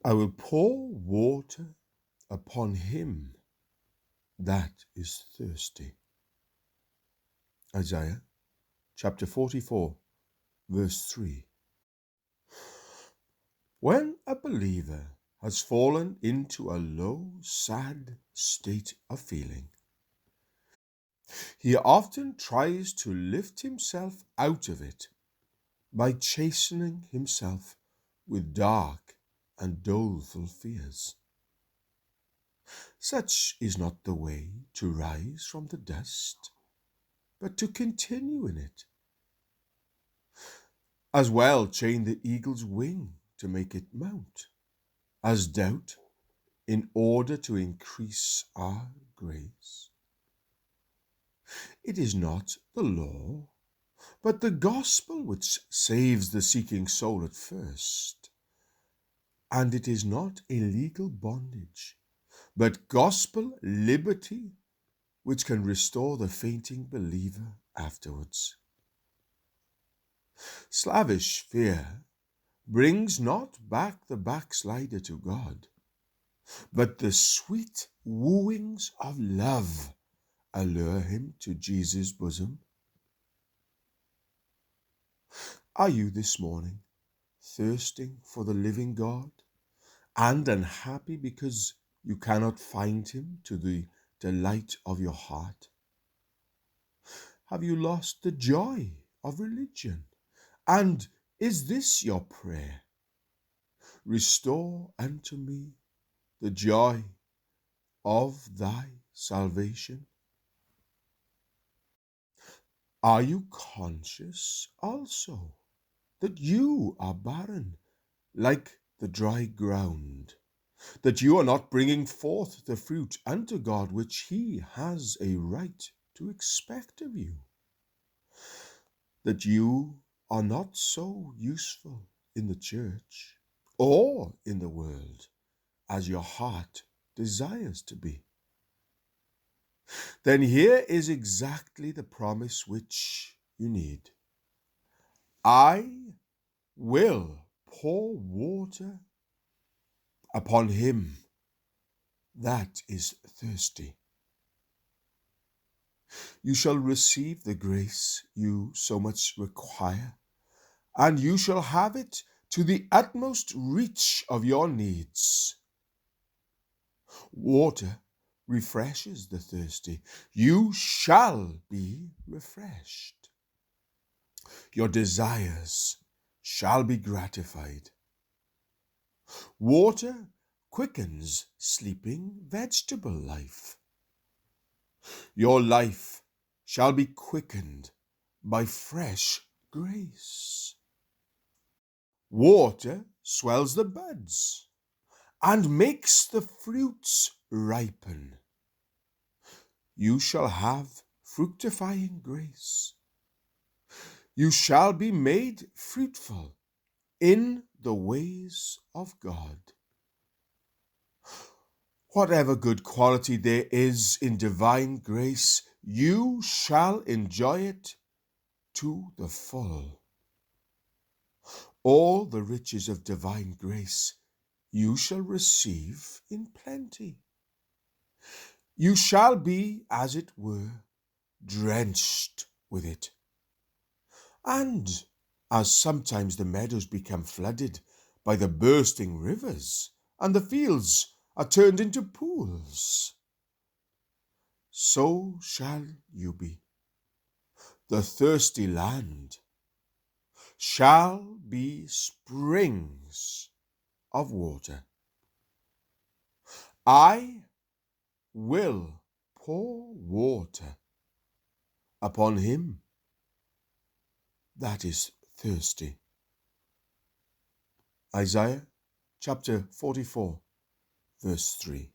I will pour water upon him that is thirsty. Isaiah chapter 44, verse 3. When a believer has fallen into a low, sad state of feeling, he often tries to lift himself out of it by chastening himself with dark and doleful fears. Such is not the way to rise from the dust, but to continue in it. As well chain the eagle's wing to make it mount, as doubt in order to increase our grace. It is not the law, but the gospel which saves the seeking soul at first. And it is not a legal bondage, but gospel liberty which can restore the fainting believer afterwards. Slavish fear brings not back the backslider to God, but the sweet wooings of love allure him to Jesus' bosom. Are you this morning thirsting for the living God and unhappy because you cannot find him to the delight of your heart? Have you lost the joy of religion? And is this your prayer? Restore unto me the joy of thy salvation. Are you conscious also that you are barren like the dry ground, that you are not bringing forth the fruit unto God which he has a right to expect of you, that you are not so useful in the church or in the world as your heart desires to be? Then here is exactly the promise which you need. I will pour water upon him that is thirsty. You shall receive the grace you so much require, and you shall have it to the utmost reach of your needs. Water refreshes the thirsty. You shall be refreshed. Your desires shall be gratified. Water quickens sleeping vegetable life. Your life shall be quickened by fresh grace. Water swells the buds and makes the fruits ripen. You shall have fructifying grace. You shall be made fruitful in the ways of God. Whatever good quality there is in divine grace, you shall enjoy it to the full. All the riches of divine grace you shall receive in plenty. You shall be, as it were, drenched with it. And as sometimes the meadows become flooded by the bursting rivers, and the fields are turned into pools, so shall you be. The thirsty land shall be springs of water. I will pour water upon him that is thirsty. Isaiah chapter 44, verse 3.